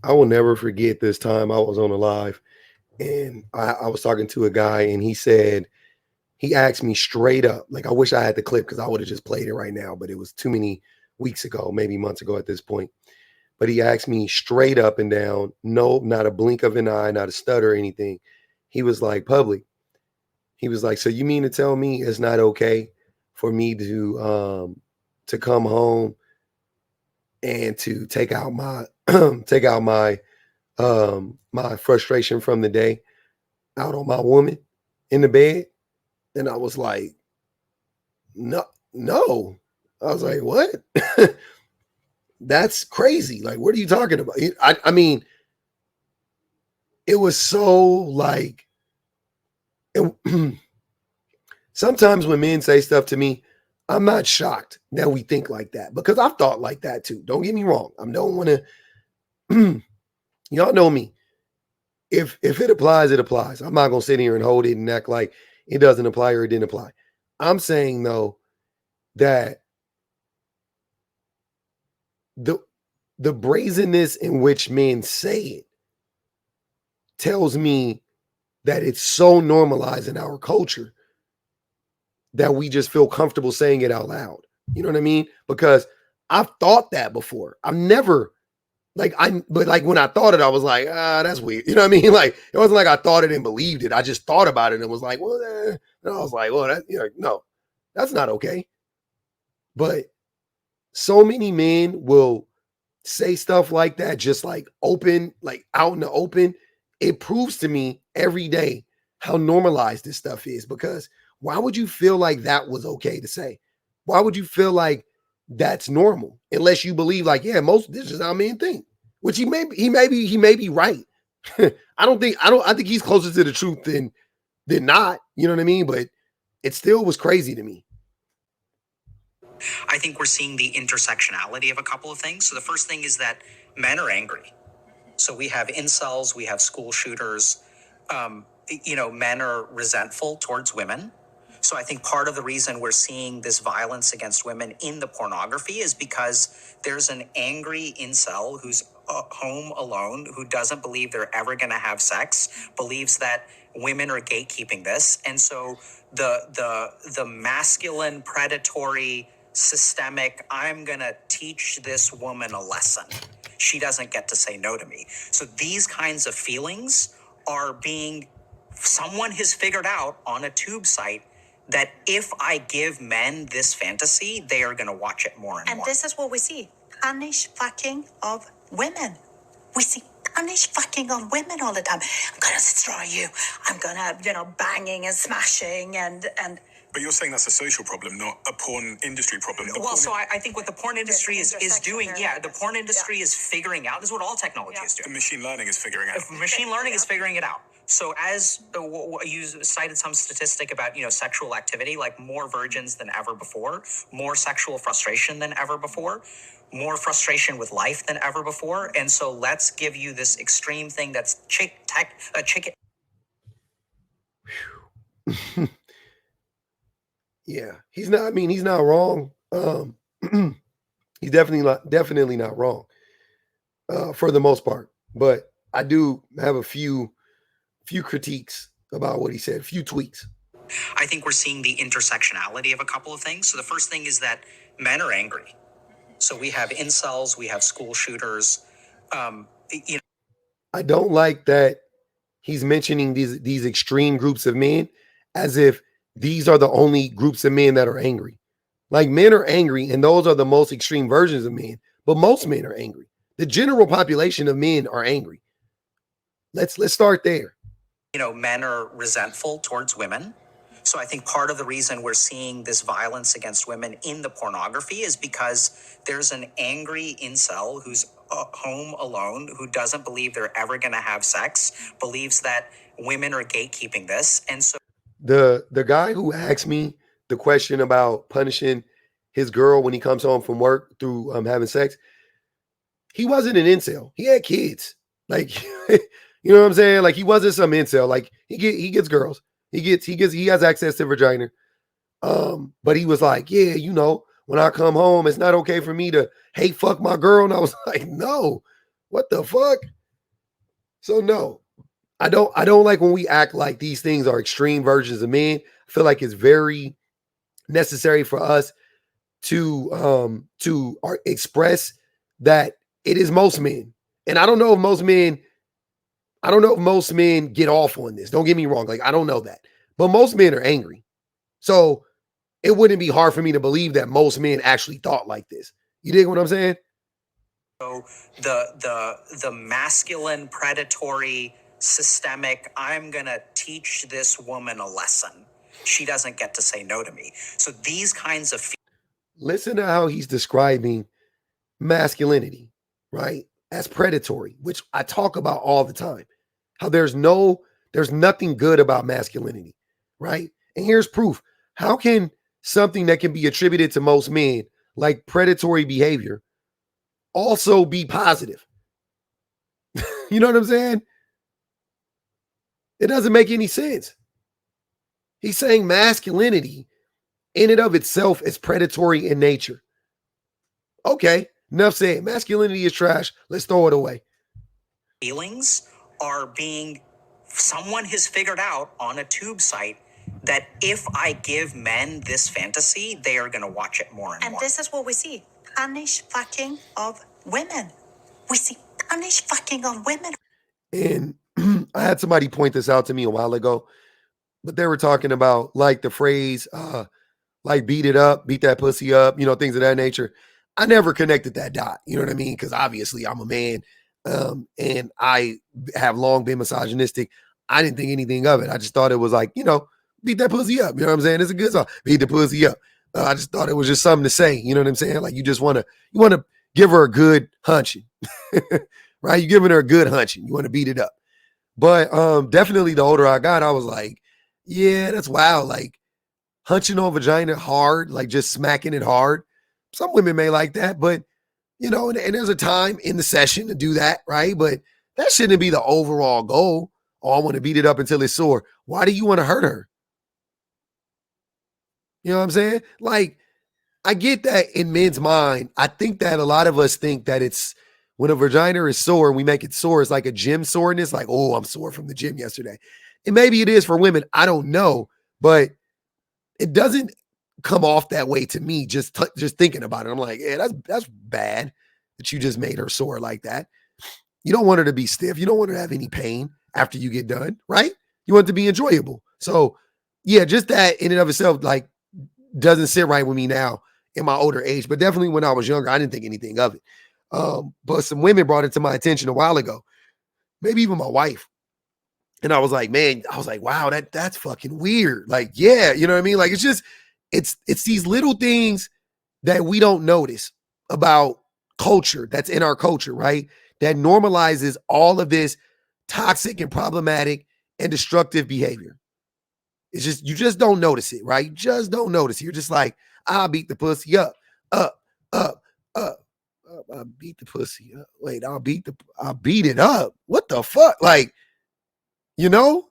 I will never forget this time I was on a live and I was talking to a guy and he asked me straight up, like I wish I had the clip because I would have just played it right now, but it was too many weeks ago, maybe months ago at this point. But he asked me straight up and down, no, not a blink of an eye, not a stutter or anything. He was like, public. He was like, so you mean to tell me it's not okay for me to come home and to take out my take out my frustration from the day out on my woman in the bed? And I was like, no, no. I was like, what? That's crazy. Like, what are you talking about? I mean, it was so like, it, sometimes when men say stuff to me, I'm not shocked that we think like that because I've thought like that too. Don't get me wrong. I don't want to, y'all know me. If it applies, it applies. I'm not gonna sit here and hold it and act like it doesn't apply or it didn't apply. I'm saying though that the the brazenness in which men say it tells me that it's so normalized in our culture that we just feel comfortable saying it out loud. You know what I mean? Because I've thought that before. I've never but like when I thought it, I was like, that's weird. You know what I mean? Like it wasn't like I thought it and believed it. I just thought about it and was like, well, and I was like, well, no, that's not okay. But so many men will say stuff like that, just like open, like out in the open. It proves to me every day how normalized this stuff is because why would you feel like that was okay to say? Why would you feel like that's normal unless you believe like, yeah, most this is how men think, which he may be right. I think he's closer to the truth than not, you know what I mean? But it still was crazy to me. I think we're seeing the intersectionality of a couple of things. So the first thing is that men are angry. So we have incels, we have school shooters. Men are resentful towards women. So I think part of the reason we're seeing this violence against women in the pornography is because there's an angry incel who's home alone, who doesn't believe they're ever going to have sex, believes that women are gatekeeping this. And so the masculine, predatory, systemic, I'm going to teach this woman a lesson. She doesn't get to say no to me. So these kinds of feelings are being, someone has figured out on a tube site that if I give men this fantasy, they are going to watch it more and more. And this is what we see. Punish fucking of women. We see punish fucking on women all the time. I'm going to destroy you. I'm going to, banging and smashing and But you're saying that's a social problem, not a porn industry problem. I think what the porn industry is doing, the porn industry is figuring out, this is what all technology is doing. The machine learning is figuring out. Machine learning is figuring it out. So as you cited some statistic about, sexual activity, like more virgins than ever before, more sexual frustration than ever before, more frustration with life than ever before. And so let's give you this extreme thing that's chicken. Yeah, he's not. I mean, he's not wrong. He's definitely not wrong for the most part. But I do have a few critiques about what he said, a few tweaks. I think we're seeing the intersectionality of a couple of things. So the first thing is that men are angry. So we have incels, we have school shooters. I don't like that he's mentioning these extreme groups of men as if these are the only groups of men that are angry. Like men are angry, and those are the most extreme versions of men. But most men are angry. The general population of men are angry. Let's start there. Men are resentful towards women. So I think part of the reason we're seeing this violence against women in the pornography is because there's an angry incel who's home alone, who doesn't believe they're ever going to have sex, believes that women are gatekeeping this. And so the guy who asked me the question about punishing his girl when he comes home from work through having sex, he wasn't an incel. He had kids. Like, you know what I'm saying? Like, he wasn't some incel. Like, he gets girls. He has access to vagina. But he was like, yeah, when I come home, it's not okay for me to fuck my girl. And I was like, no, What the fuck? So no, I don't like when we act like these things are extreme versions of men. I feel like it's very necessary for us to express that it is most men. And I don't know if most men get off on this. Don't get me wrong. Like, I don't know that. But most men are angry. So it wouldn't be hard for me to believe that most men actually thought like this. You dig what I'm saying? So the masculine, predatory, systemic, I'm gonna teach this woman a lesson. She doesn't get to say no to me. So these kinds of Listen to how he's describing masculinity, right? As predatory, which I talk about all the time. How there's nothing good about masculinity, right? And here's proof. How can something that can be attributed to most men, like predatory behavior, also be positive? You know what I'm saying? It doesn't make any sense. He's saying masculinity in and of itself is predatory in nature. Okay, enough said. Masculinity is trash. Let's throw it away. feelings are being, someone has figured out on a tube site that if I give men this fantasy, they are going to watch it more and And more. this is what we see. Punish fucking of women. We see punish fucking of women. And I had somebody point this out to me a while ago, but they were talking about like the phrase, like beat it up, beat that pussy up, things of that nature. I never connected that dot, you know what I mean? Because obviously I'm a man, and I have long been misogynistic. I didn't think anything of it. I just thought it was like, beat that pussy up. You know what I'm saying? It's a good song. Beat the pussy up. I just thought it was just something to say. You know what I'm saying? Like you want to give her a good hunching, right? You're giving her a good hunching. You want to beat it up. But definitely the older I got, I was like, yeah, that's wild. Like hunching on vagina hard, like just smacking it hard. Some women may like that, but and there's a time in the session to do that, right? But that shouldn't be the overall goal. Oh, I want to beat it up until it's sore. Why do you want to hurt her? You know what I'm saying? Like, I get that in men's mind. I think that a lot of us think that it's when a vagina is sore, we make it sore. It's like a gym soreness, like, oh, I'm sore from the gym yesterday. And maybe it is for women. I don't know. But it doesn't come off that way to me. Just thinking about it, I'm like, yeah, that's bad that you just made her sore like that. You don't want her to be stiff. You don't want her to have any pain after you get done, right? You want it to be enjoyable. So, yeah, just that in and of itself, like, doesn't sit right with me now in my older age. But definitely when I was younger, I didn't think anything of it. But some women brought it to my attention a while ago, maybe even my wife. And I was like, man, wow, that's fucking weird. Like, yeah, you know what I mean? Like, it's these little things that we don't notice about culture that's in our culture, right? That normalizes all of this toxic and problematic and destructive behavior. It's just, you just don't notice it, right? You just don't notice it. You're just like, I'll beat the pussy up, up, up, up. I'll beat the pussy up. Wait, I'll beat it up. What the fuck? Like, you know?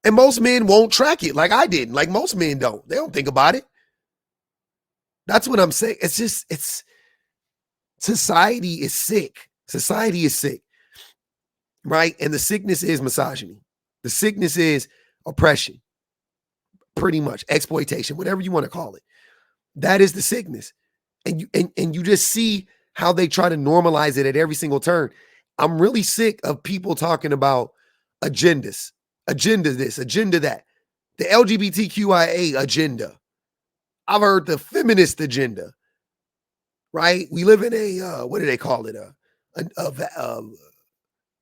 And most men won't track it like I didn't. Like most men don't. They don't think about it. That's what I'm saying. It's society is sick. Society is sick. Right? And the sickness is misogyny. The sickness is oppression. Pretty much exploitation, whatever you want to call it. That is the sickness. And you just see how they try to normalize it at every single turn. I'm really sick of people talking about agendas. Agenda this, agenda that. The LGBTQIA agenda. I've heard the feminist agenda. Right? We live in a what do they call it?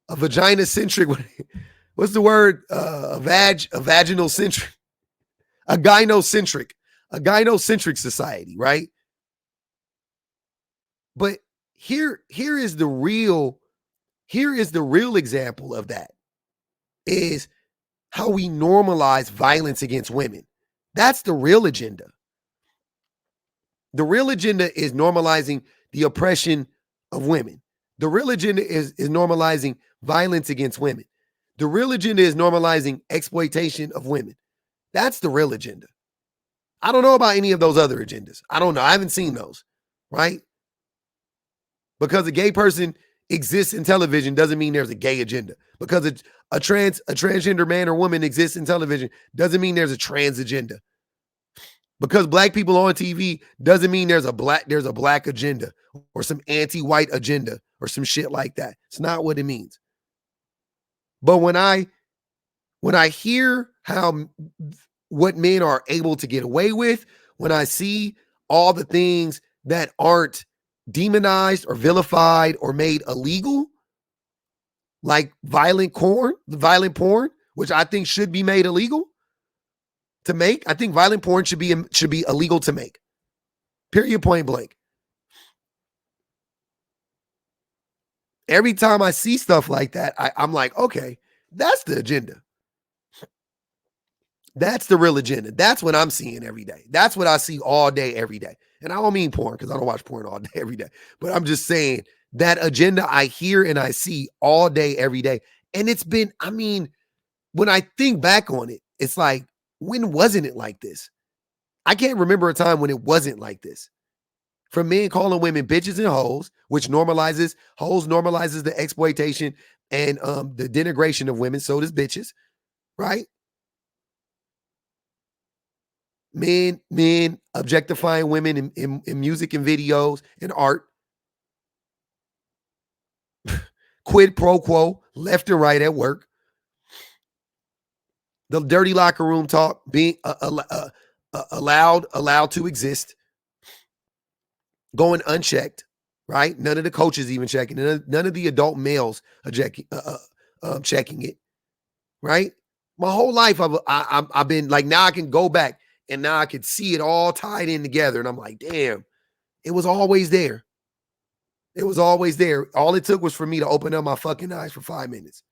A vagina centric. What's the word? A vaginal centric. A gynocentric society, right? But here is the real example of that is how we normalize violence against women. That's the real agenda. The real agenda is normalizing the oppression of women. The real agenda is normalizing violence against women. The real agenda is normalizing exploitation of women. That's the real agenda. I don't know about any of those other agendas. I don't know. I haven't seen those, right? Because a gay person exists in television doesn't mean there's a gay agenda. Because a transgender man or woman exists in television doesn't mean there's a trans agenda. Because black people on TV doesn't mean there's a black agenda or some anti-white agenda or some shit like that. It's not what it means. But when I hear how what men are able to get away with, when I see all the things that aren't demonized or vilified or made illegal, like violent porn, which I think should be made illegal to make. I think violent porn should be illegal to make. Period, point blank. Every time I see stuff like that, I'm like, okay, that's the agenda. That's the real agenda. That's what I'm seeing every day. That's what I see all day, every day. And I don't mean porn because I don't watch porn all day, every day. But I'm just saying that agenda I hear and I see all day, every day. And it's been, I mean, when I think back on it, it's like, when wasn't it like this? I can't remember a time when it wasn't like this. From men calling women bitches and hoes, which normalizes the exploitation and the denigration of women. So does bitches, right? Men objectifying women in music and videos and art. Quid pro quo, left and right at work. The dirty locker room talk being allowed to exist. Going unchecked, right? None of the coaches even checking. None of the adult males are checking it, right? My whole life, I've been like, now I can go back and now I can see it all tied in together. And I'm like, damn, it was always there. It was always there. All it took was for me to open up my fucking eyes for 5 minutes.